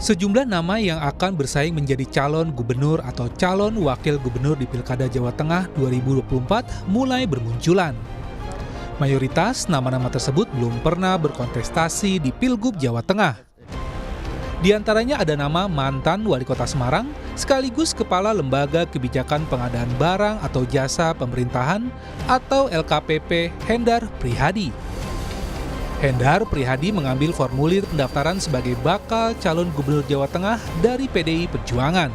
Sejumlah nama yang akan bersaing menjadi calon gubernur atau calon wakil gubernur di Pilkada Jawa Tengah 2024 mulai bermunculan. Mayoritas nama-nama tersebut belum pernah berkontestasi di Pilgub Jawa Tengah. Di antaranya ada nama mantan Wali Kota Semarang, sekaligus Kepala Lembaga Kebijakan Pengadaan Barang atau Jasa Pemerintahan atau LKPP Hendar Prihadi. Hendar Prihadi mengambil formulir pendaftaran sebagai bakal calon gubernur Jawa Tengah dari PDI Perjuangan.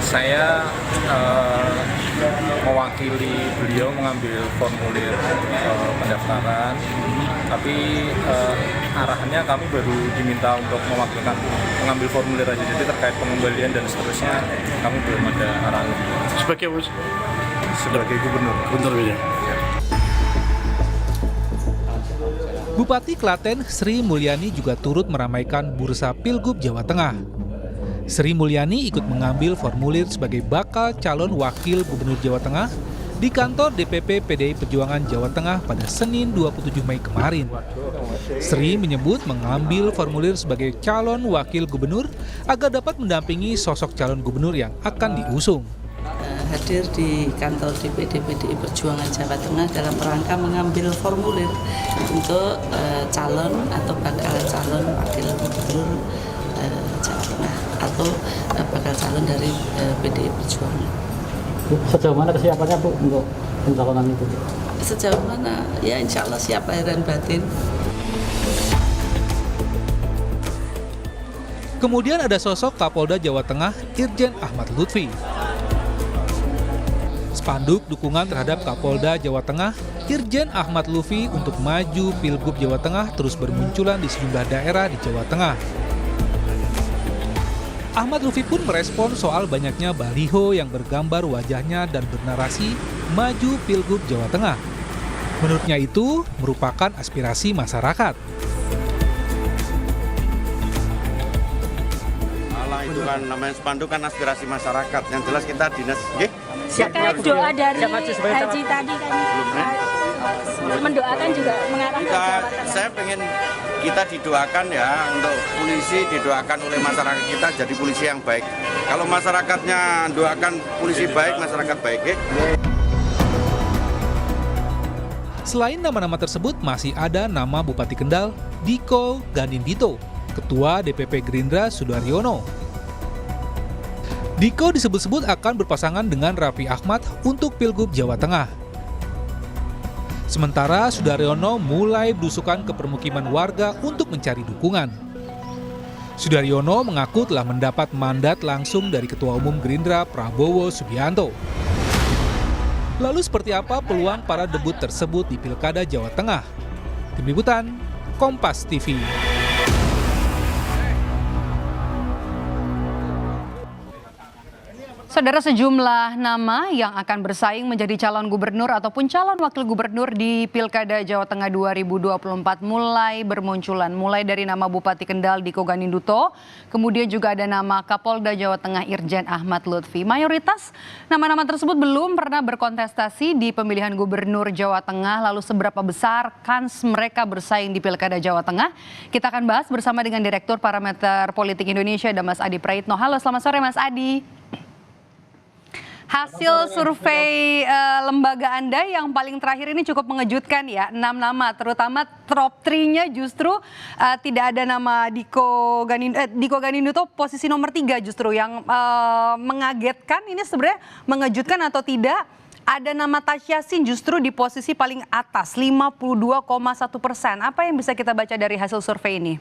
Saya mewakili beliau mengambil formulir pendaftaran, tapi arahannya kami baru diminta untuk mewakilkan mengambil formulir aja, jadi terkait pengembalian dan seterusnya kami belum ada arahan. Sebagai gubernur ya. Bupati Klaten Sri Mulyani juga turut meramaikan bursa Pilgub Jawa Tengah. Sri Mulyani ikut mengambil formulir sebagai bakal calon wakil gubernur Jawa Tengah di kantor DPP PDI Perjuangan Jawa Tengah pada Senin 27 Mei kemarin. Sri menyebut mengambil formulir sebagai calon wakil gubernur agar dapat mendampingi sosok calon gubernur yang akan diusung. Hadir di kantor DPD PDI Perjuangan Jawa Tengah dalam rangka mengambil formulir untuk calon atau bakal calon wakil gubernur Jawa Tengah atau bakal calon dari PDI Perjuangan. Sejauh mana kesiapannya Bu untuk pencalonan itu? Sejauh mana? Ya insya Allah siap lahir dan batin. Kemudian ada sosok Kapolda Jawa Tengah Irjen Ahmad Lutfi. Spanduk dukungan terhadap Kapolda Jawa Tengah Irjen Ahmad Lutfi untuk maju Pilgub Jawa Tengah terus bermunculan di sejumlah daerah di Jawa Tengah. Ahmad Lutfi pun merespon soal banyaknya baliho yang bergambar wajahnya dan bernarasi maju Pilgub Jawa Tengah. Menurutnya itu merupakan aspirasi masyarakat. Itu kan namanya spanduk kan aspirasi masyarakat. Yang jelas kita dinas terkait doa dari Haji tadi kan mendoakan juga mengarah ke Jawa Tengah. Saya pengen kita didoakan ya, untuk polisi didoakan oleh masyarakat kita jadi polisi yang baik. Kalau masyarakatnya doakan polisi baik, masyarakat baik. Selain nama-nama tersebut masih ada nama Bupati Kendal Diko Ganindito, Ketua DPP Gerindra Sudaryono. Diko disebut-sebut akan berpasangan dengan Raffi Ahmad untuk Pilgub Jawa Tengah. Sementara Sudaryono mulai belusukan ke permukiman warga untuk mencari dukungan. Sudaryono mengaku telah mendapat mandat langsung dari Ketua Umum Gerindra Prabowo Subianto. Lalu seperti apa peluang para debut tersebut di Pilkada Jawa Tengah? Tim Liputan, Kompas TV. Saudara, sejumlah nama yang akan bersaing menjadi calon gubernur ataupun calon wakil gubernur di Pilkada Jawa Tengah 2024 mulai bermunculan. Mulai dari nama Bupati Kendal Diko Ganinduto, kemudian juga ada nama Kapolda Jawa Tengah Irjen Ahmad Lutfi. Mayoritas nama-nama tersebut belum pernah berkontestasi di pemilihan gubernur Jawa Tengah. Lalu seberapa besar kans mereka bersaing di Pilkada Jawa Tengah? Kita akan bahas bersama dengan Direktur Parameter Politik Indonesia, ada Mas Adi Praitno. Halo, selamat sore Mas Adi. Hasil survei lembaga Anda yang paling terakhir ini cukup mengejutkan ya, 6 nama, terutama top 3-nya justru tidak ada nama Diko Ganinduto posisi nomor 3 justru yang mengagetkan. Ini sebenarnya mengejutkan atau tidak? Ada nama Tasya Sin justru di posisi paling atas, 52,1%. Apa yang bisa kita baca dari hasil survei ini?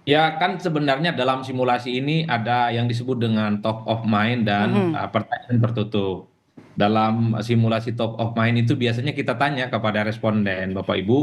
Ya kan sebenarnya dalam simulasi ini ada yang disebut dengan top of mind dan pertanyaan tertutup. Dalam simulasi top of mind itu biasanya kita tanya kepada responden, Bapak Ibu,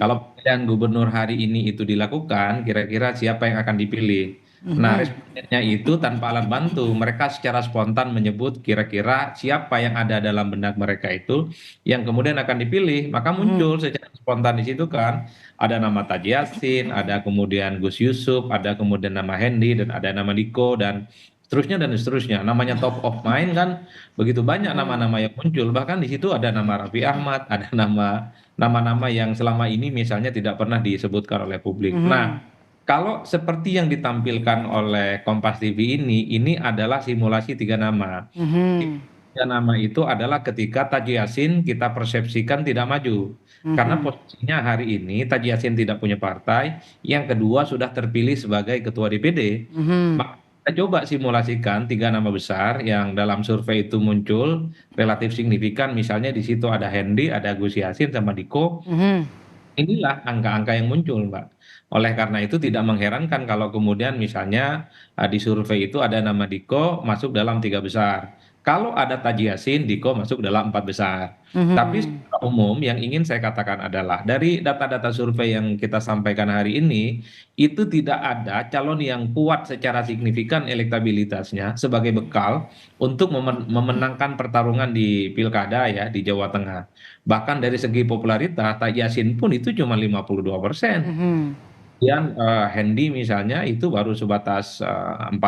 kalau pemilihan gubernur hari ini itu dilakukan, kira-kira siapa yang akan dipilih? Nah, respondennya itu tanpa alat bantu, mereka secara spontan menyebut kira-kira siapa yang ada dalam benak mereka itu yang kemudian akan dipilih. Maka muncul secara spontan di situ kan ada nama Taji Yassin, ada kemudian Gus Yusuf, ada kemudian nama Hendi, dan ada nama Diko, dan seterusnya dan seterusnya. Namanya top of mind kan begitu banyak nama-nama yang muncul. Bahkan di situ ada nama Raffi Ahmad, ada nama-nama yang selama ini misalnya tidak pernah disebutkan oleh publik. Nah, kalau seperti yang ditampilkan oleh Kompas TV ini adalah simulasi tiga nama. Tiga nama itu adalah ketika Taji Yasin kita persepsikan tidak maju. Karena posisinya hari ini Taji Yasin tidak punya partai, yang kedua sudah terpilih sebagai ketua DPD. Maka kita coba simulasikan tiga nama besar yang dalam survei itu muncul relatif signifikan, misalnya di situ ada Hendy, ada Gus Yassin sama Diko. Inilah angka-angka yang muncul, Mbak. Oleh karena itu tidak mengherankan kalau kemudian misalnya di survei itu ada nama Diko masuk dalam tiga besar. Kalau ada Taji Yasin, Diko masuk dalam empat besar. Tapi secara umum yang ingin saya katakan adalah dari data-data survei yang kita sampaikan hari ini, itu tidak ada calon yang kuat secara signifikan elektabilitasnya sebagai bekal untuk memenangkan pertarungan di pilkada ya di Jawa Tengah. Bahkan dari segi popularitas, Taji Yasin pun itu cuma 52%. Kemudian Hendy misalnya itu baru sebatas 40%,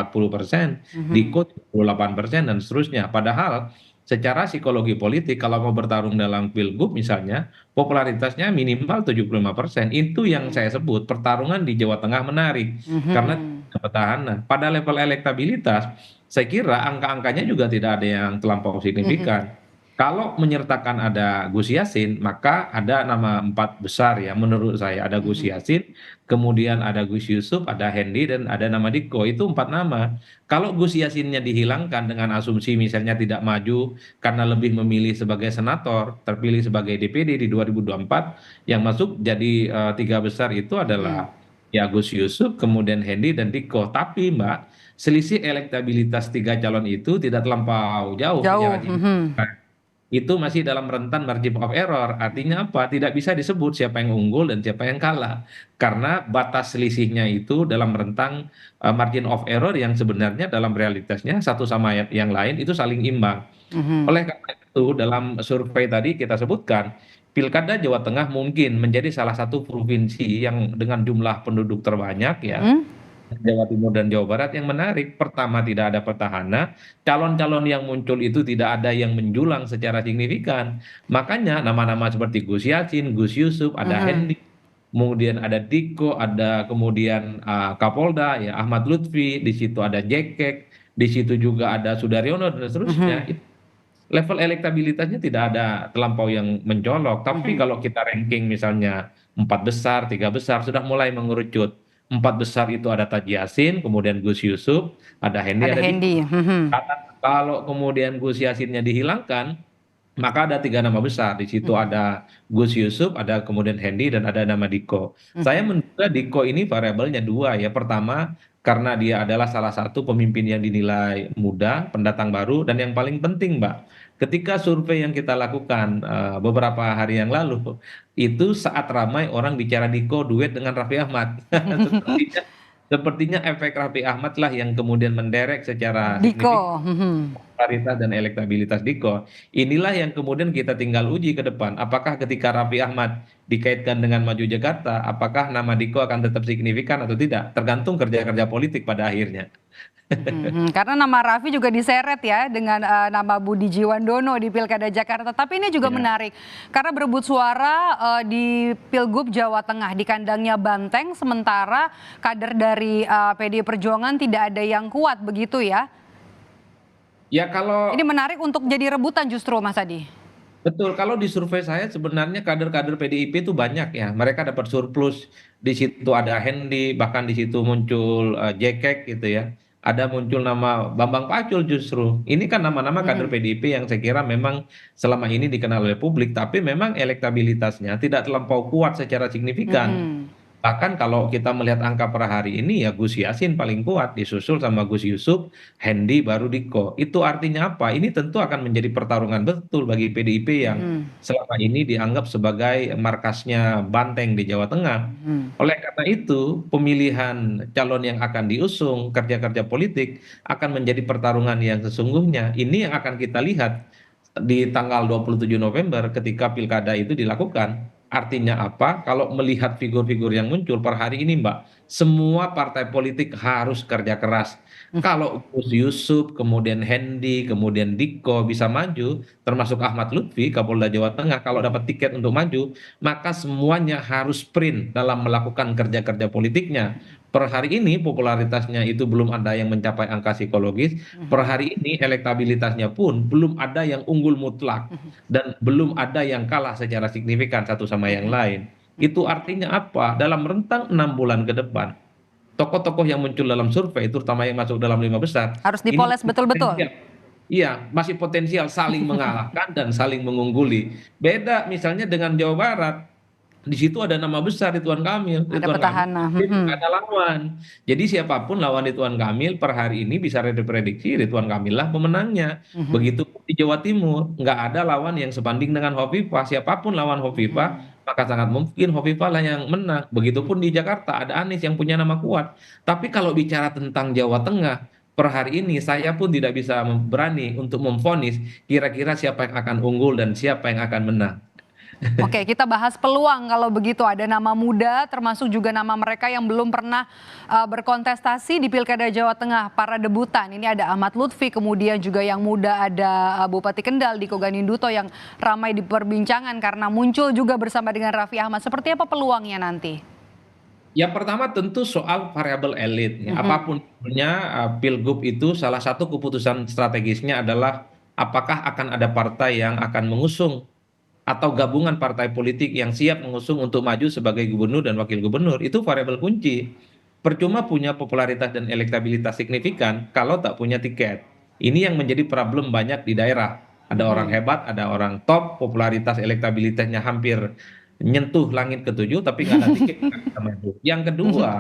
Diko 38% dan seterusnya. Padahal secara psikologi politik kalau mau bertarung dalam pilgub misalnya popularitasnya minimal 75%. Itu yang saya sebut pertarungan di Jawa Tengah menarik karena petahana. Pada level elektabilitas saya kira angka-angkanya juga tidak ada yang terlampau signifikan. Kalau menyertakan ada Gus Yassin, maka ada nama empat besar ya menurut saya. Ada Gus Yassin, kemudian ada Gus Yusuf, ada Hendy, dan ada nama Diko. Itu empat nama. Kalau Gus Yassinnya dihilangkan dengan asumsi misalnya tidak maju karena lebih memilih sebagai senator, terpilih sebagai DPD di 2024, yang masuk jadi tiga besar itu adalah ya Gus Yusuf, kemudian Hendy, dan Diko. Tapi Mbak, selisih elektabilitas tiga calon itu tidak terlampau jauh. Ya, itu masih dalam rentan margin of error. Artinya apa? Tidak bisa disebut siapa yang unggul dan siapa yang kalah. Karena batas selisihnya itu dalam rentang margin of error yang sebenarnya dalam realitasnya satu sama yang lain itu saling imbang. Oleh karena itu dalam survei tadi kita sebutkan, Pilkada Jawa Tengah mungkin menjadi salah satu provinsi yang dengan jumlah penduduk terbanyak ya. Jawa Timur dan Jawa Barat yang menarik. Pertama, tidak ada petahana, calon-calon yang muncul itu tidak ada yang menjulang secara signifikan. Makanya nama-nama seperti Gus Yassin, Gus Yusuf, ada Hendy, kemudian ada Diko, ada kemudian Kapolda ya Ahmad Lutfi, di situ ada Jekek, di situ juga ada Sudaryono dan seterusnya. Level elektabilitasnya tidak ada terlampau yang mencolok. Tapi kalau kita ranking misalnya empat besar, tiga besar sudah mulai mengerucut. Empat besar itu ada Taji Yasin, kemudian Gus Yusuf, ada Hendy, ada Diko. Kalau kemudian Gus Yassinnya dihilangkan, maka ada tiga nama besar. Di situ ada Gus Yusuf, ada kemudian Hendy, dan ada nama Diko. Saya menduga Diko ini variabelnya dua ya. Pertama, karena dia adalah salah satu pemimpin yang dinilai muda, pendatang baru, dan yang paling penting Mbak, ketika survei yang kita lakukan beberapa hari yang lalu, itu saat ramai orang bicara Diko duet dengan Raffi Ahmad. Sepertinya efek Raffi Ahmad lah yang kemudian menderek secara signifikan popularitas dan elektabilitas Diko. Inilah yang kemudian kita tinggal uji ke depan. Apakah ketika Raffi Ahmad dikaitkan dengan maju Jakarta, apakah nama Diko akan tetap signifikan atau tidak? Tergantung kerja-kerja politik pada akhirnya. Karena nama Raffi juga diseret ya dengan nama Budi Jiwandono di Pilkada Jakarta. Tapi ini juga menarik karena berebut suara di Pilgub Jawa Tengah di kandangnya Banteng, sementara kader dari PDI Perjuangan tidak ada yang kuat begitu ya. Ya kalau ini menarik untuk jadi rebutan justru Mas Adi. Betul, kalau di survei saya sebenarnya kader-kader PDIP itu banyak ya. Mereka dapat surplus, di situ ada Hendy, bahkan di situ muncul Jekek gitu ya. Ada muncul nama Bambang Pacul justru. Ini kan nama-nama kader PDIP yang saya kira memang selama ini dikenal oleh publik, tapi memang elektabilitasnya tidak terlampau kuat secara signifikan. Bahkan kalau kita melihat angka per hari ini ya Gus Yassin paling kuat, disusul sama Gus Yusuf, Hendy, baru Diko. Itu artinya apa? Ini tentu akan menjadi pertarungan betul bagi PDIP yang selama ini dianggap sebagai markasnya Banteng di Jawa Tengah. Oleh karena itu, pemilihan calon yang akan diusung, kerja-kerja politik akan menjadi pertarungan yang sesungguhnya. Ini yang akan kita lihat di tanggal 27 November ketika pilkada itu dilakukan. Artinya apa? Kalau melihat figur-figur yang muncul per hari ini, Mbak, semua partai politik harus kerja keras. Kalau Gus Yusuf, kemudian Hendi, kemudian Diko bisa maju, termasuk Ahmad Lutfi, Kapolda Jawa Tengah, kalau dapat tiket untuk maju, maka semuanya harus sprint dalam melakukan kerja-kerja politiknya. Per hari ini popularitasnya itu belum ada yang mencapai angka psikologis. Per hari ini elektabilitasnya pun belum ada yang unggul mutlak dan belum ada yang kalah secara signifikan satu sama yang lain. Itu artinya apa? Dalam rentang 6 bulan ke depan, tokoh-tokoh yang muncul dalam survei, terutama yang masuk dalam 5 besar, Harus ini dipoles betul-betul. potensial. Iya, masih potensial saling mengalahkan dan saling mengungguli. Beda misalnya dengan Jawa Barat, di situ ada nama besar Ridwan Kamil. Ada Ridwan Kamil petahana. dia nggak ada lawan. Jadi siapapun lawan Ridwan Kamil per hari ini bisa diprediksi Ridwan Kamil lah pemenangnya. Begitu di Jawa Timur, nggak ada lawan yang sebanding dengan Hovifah. Siapapun lawan Hovifah, maka sangat mungkin Hovifah lah yang menang. Begitupun di Jakarta ada Anies yang punya nama kuat. Tapi kalau bicara tentang Jawa Tengah, per hari ini saya pun tidak bisa berani untuk memvonis kira-kira siapa yang akan unggul dan siapa yang akan menang. Oke, kita bahas peluang kalau begitu. Ada nama muda, termasuk juga nama mereka yang belum pernah berkontestasi di Pilkada Jawa Tengah, para debutan. Ini ada Ahmad Lutfi, kemudian juga yang muda ada Bupati Kendal Diko Ganinduto yang ramai diperbincangan karena muncul juga bersama dengan Raffi Ahmad. Seperti apa peluangnya nanti? Yang pertama tentu soal variabel elit. Ya. Apapun Pilgub itu salah satu keputusan strategisnya adalah apakah akan ada partai yang akan mengusung atau gabungan partai politik yang siap mengusung untuk maju sebagai gubernur dan wakil gubernur. Itu variabel kunci. Percuma punya popularitas dan elektabilitas signifikan kalau tak punya tiket. Ini yang menjadi problem banyak di daerah. Ada orang hebat, ada orang top, popularitas elektabilitasnya hampir nyentuh langit ketujuh, tapi nggak ada tiket. Nggak bisa maju. Yang kedua,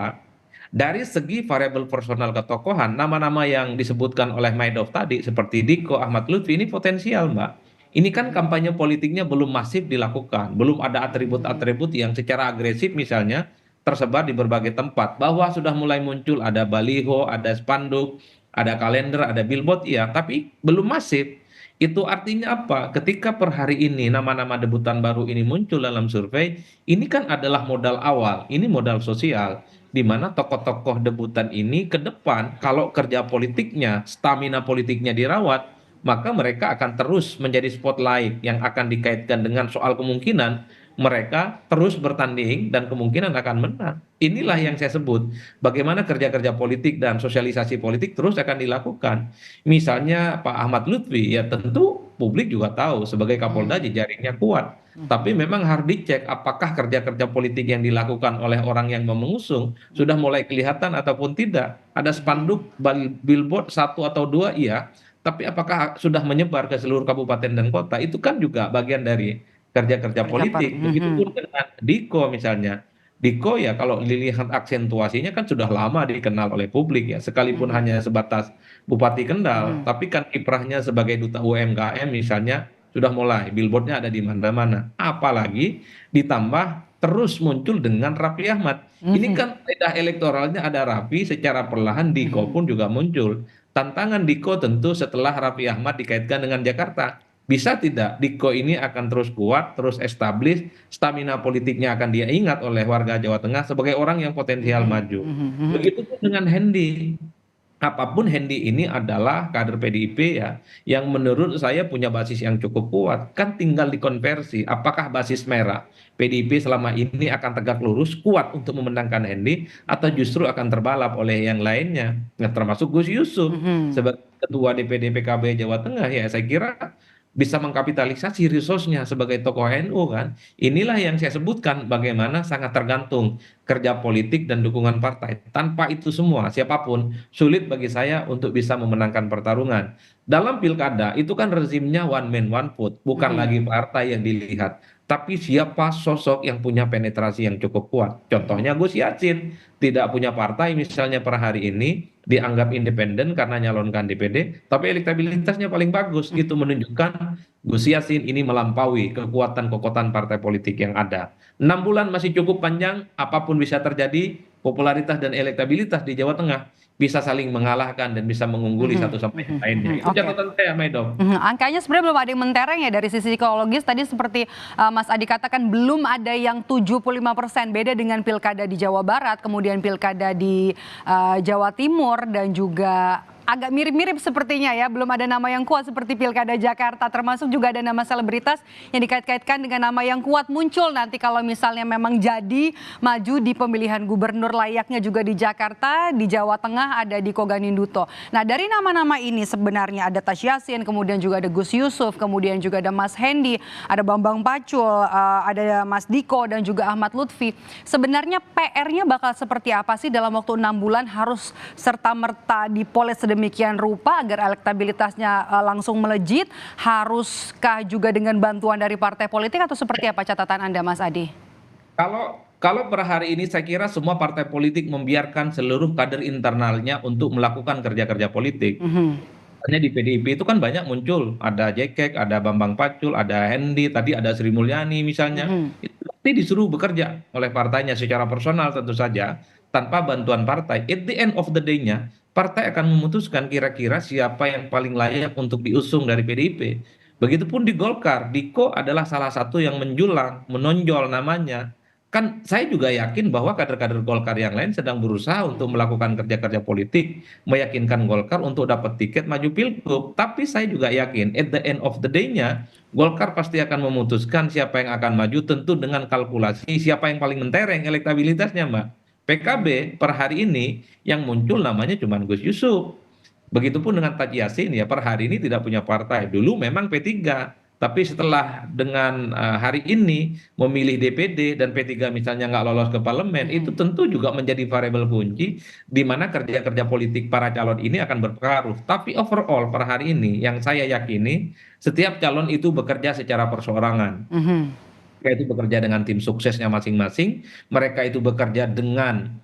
dari segi variabel personal ketokohan, nama-nama yang disebutkan oleh Maidov tadi, seperti Diko, Ahmad Lutfi, ini potensial, Mbak. Ini kan kampanye politiknya belum masif dilakukan, belum ada atribut-atribut yang secara agresif misalnya tersebar di berbagai tempat. Bahwa sudah mulai muncul ada baliho, ada spanduk, ada kalender, ada billboard, iya, tapi belum masif. Itu artinya apa? Ketika per hari ini nama-nama debutan baru ini muncul dalam survei, ini kan adalah modal awal, ini modal sosial, di mana tokoh-tokoh debutan ini ke depan kalau kerja politiknya, stamina politiknya dirawat, maka mereka akan terus menjadi spotlight yang akan dikaitkan dengan soal kemungkinan mereka terus bertanding dan kemungkinan akan menang. Inilah yang saya sebut bagaimana kerja-kerja politik dan sosialisasi politik terus akan dilakukan. Misalnya Pak Ahmad Lutfi, ya tentu publik juga tahu sebagai Kapolda jejaringnya kuat. Tapi memang harus dicek apakah kerja-kerja politik yang dilakukan oleh orang yang mau mengusung sudah mulai kelihatan ataupun tidak. Ada spanduk, billboard 1 atau 2, iya. Tapi apakah sudah menyebar ke seluruh kabupaten dan kota? Itu kan juga bagian dari kerja-kerja politik. Begitupun dengan Diko misalnya. Diko ya kalau dilihat aksentuasinya kan sudah lama dikenal oleh publik ya. Sekalipun hanya sebatas Bupati Kendal. Tapi kan kiprahnya sebagai duta UMKM misalnya sudah mulai. Billboardnya ada di mana-mana. Apalagi ditambah terus muncul dengan Raffi Ahmad. Ini kan lidah elektoralnya ada Raffi, secara perlahan Diko pun juga muncul. Tantangan Diko tentu setelah Raffi Ahmad dikaitkan dengan Jakarta. Bisa tidak Diko ini akan terus kuat, terus establish, stamina politiknya akan dia ingat oleh warga Jawa Tengah sebagai orang yang potensial maju. Begitu pun dengan Hendi. Apapun Hendi ini adalah kader PDIP ya, yang menurut saya punya basis yang cukup kuat. Kan tinggal dikonversi, apakah basis merah PDIP selama ini akan tegak lurus, kuat untuk memenangkan Hendi, atau justru akan terbalap oleh yang lainnya, nah, termasuk Gus Yusuf sebagai ketua DPD PKB Jawa Tengah ya, saya kira bisa mengkapitalisasi resource-nya sebagai tokoh NU kan. Inilah yang saya sebutkan bagaimana sangat tergantung kerja politik dan dukungan partai. Tanpa itu semua siapapun sulit bagi saya untuk bisa memenangkan pertarungan. Dalam pilkada itu kan rezimnya one man one vote, bukan lagi partai yang dilihat, tapi siapa sosok yang punya penetrasi yang cukup kuat. Contohnya Gus Yassin tidak punya partai misalnya per hari ini, dianggap independen karena nyalonkan DPD, tapi elektabilitasnya paling bagus. Itu menunjukkan Gus Yassin ini melampaui kekuatan-kekuatan partai politik yang ada. 6 bulan masih cukup panjang, apapun bisa terjadi, popularitas dan elektabilitas di Jawa Tengah bisa saling mengalahkan dan bisa mengungguli satu sama yang lainnya. Itu Oke. catatan saya, Maido. Angkanya sebenarnya belum ada yang mentereng ya dari sisi psikologis. Tadi seperti Mas Adi katakan belum ada yang 75%, beda dengan pilkada di Jawa Barat, kemudian pilkada di Jawa Timur dan juga agak mirip-mirip sepertinya ya, belum ada nama yang kuat seperti pilkada Jakarta, termasuk juga ada nama selebritas yang dikait-kaitkan dengan nama yang kuat muncul nanti kalau misalnya memang jadi maju di pemilihan gubernur, layaknya juga di Jakarta, di Jawa Tengah ada Diko Ganinduto. Nah dari nama-nama ini sebenarnya ada Tas Yassin, kemudian juga ada Gus Yusuf, kemudian juga ada Mas Hendy, ada Bambang Pacul, ada Mas Diko dan juga Ahmad Lutfi. Sebenarnya PR-nya bakal seperti apa sih dalam waktu 6 bulan harus serta-merta dipoles sedemikian rupa agar elektabilitasnya langsung melejit? Haruskah juga dengan bantuan dari partai politik atau seperti apa catatan Anda, Mas Adi? Kalau per hari ini saya kira semua partai politik membiarkan seluruh kader internalnya untuk melakukan kerja-kerja politik. Hanya di PDIP itu kan banyak muncul, ada Jekek, ada Bambang Pacul, ada Hendy, tadi ada Sri Mulyani misalnya. Itu pasti disuruh bekerja oleh partainya secara personal tentu saja, tanpa bantuan partai. At the end of the day-nya, partai akan memutuskan kira-kira siapa yang paling layak untuk diusung dari PDIP. Begitupun di Golkar, Diko adalah salah satu yang menjulang, menonjol namanya. Kan saya juga yakin bahwa kader-kader Golkar yang lain sedang berusaha untuk melakukan kerja-kerja politik, meyakinkan Golkar untuk dapat tiket maju pilgub. Tapi saya juga yakin at the end of the day-nya, Golkar pasti akan memutuskan siapa yang akan maju, tentu dengan kalkulasi siapa yang paling mentereng elektabilitasnya, Mbak. PKB per hari ini yang muncul namanya cuma Gus Yusuf. Begitupun dengan Tas Yassin ya per hari ini tidak punya partai. Dulu memang P3, tapi setelah dengan hari ini memilih DPD dan P3 misalnya nggak lolos ke parlemen, itu tentu juga menjadi variabel kunci di mana kerja-kerja politik para calon ini akan berpengaruh. Tapi overall per hari ini yang saya yakini setiap calon itu bekerja secara perseorangan. Mereka itu bekerja dengan tim suksesnya masing-masing, mereka itu bekerja dengan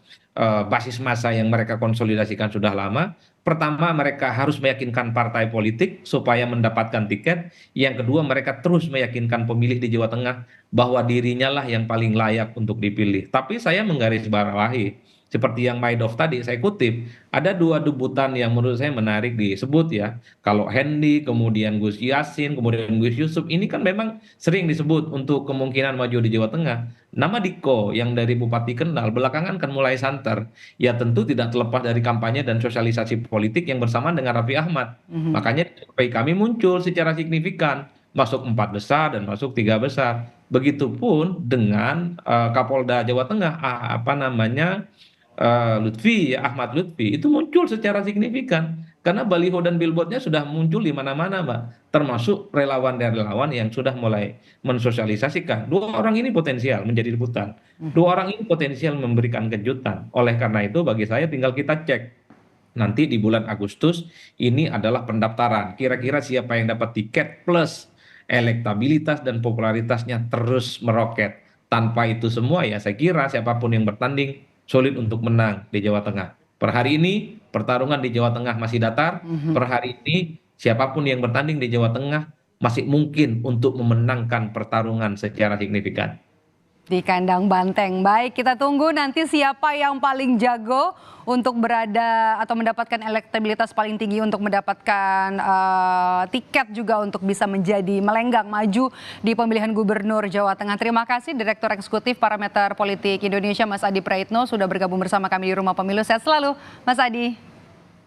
basis massa yang mereka konsolidasikan sudah lama. Pertama, mereka harus meyakinkan partai politik supaya mendapatkan tiket. Yang kedua, mereka terus meyakinkan pemilih di Jawa Tengah bahwa dirinya lah yang paling layak untuk dipilih. Tapi saya menggarisbawahi, seperti yang Maidov tadi saya kutip, ada dua debutan yang menurut saya menarik disebut ya. Kalau Hendy, kemudian Gus Yassin, kemudian Gus Yusuf, ini kan memang sering disebut untuk kemungkinan maju di Jawa Tengah. Nama Diko yang dari Bupati Kendal belakangan kan mulai santer. Ya tentu tidak terlepas dari kampanye dan sosialisasi politik yang bersamaan dengan Raffi Ahmad. Makanya survei kami muncul secara signifikan. Masuk 4 besar dan masuk 3 besar. Begitupun dengan Kapolda Jawa Tengah, Lutfi, Ahmad Lutfi, itu muncul secara signifikan. Karena baliho dan billboardnya sudah muncul di mana-mana, Mbak. Termasuk relawan-relawan yang sudah mulai mensosialisasikan. Dua orang ini potensial menjadi debutan. Dua orang ini potensial memberikan kejutan. Oleh karena itu bagi saya tinggal kita cek. Nanti di bulan Agustus ini adalah pendaftaran. Kira-kira siapa yang dapat tiket plus elektabilitas dan popularitasnya terus meroket. Tanpa itu semua ya saya kira siapapun yang bertanding sulit untuk menang di Jawa Tengah. Per hari ini pertarungan di Jawa Tengah masih datar. Per hari ini siapapun yang bertanding di Jawa Tengah masih mungkin untuk memenangkan pertarungan secara signifikan. Di kandang banteng. Baik, kita tunggu nanti siapa yang paling jago untuk berada atau mendapatkan elektabilitas paling tinggi untuk mendapatkan tiket juga untuk bisa menjadi melenggang maju di pemilihan gubernur Jawa Tengah. Terima kasih Direktur Eksekutif Parameter Politik Indonesia Mas Adi Praitno sudah bergabung bersama kami di Rumah Pemilu. Sehat selalu Mas Adi.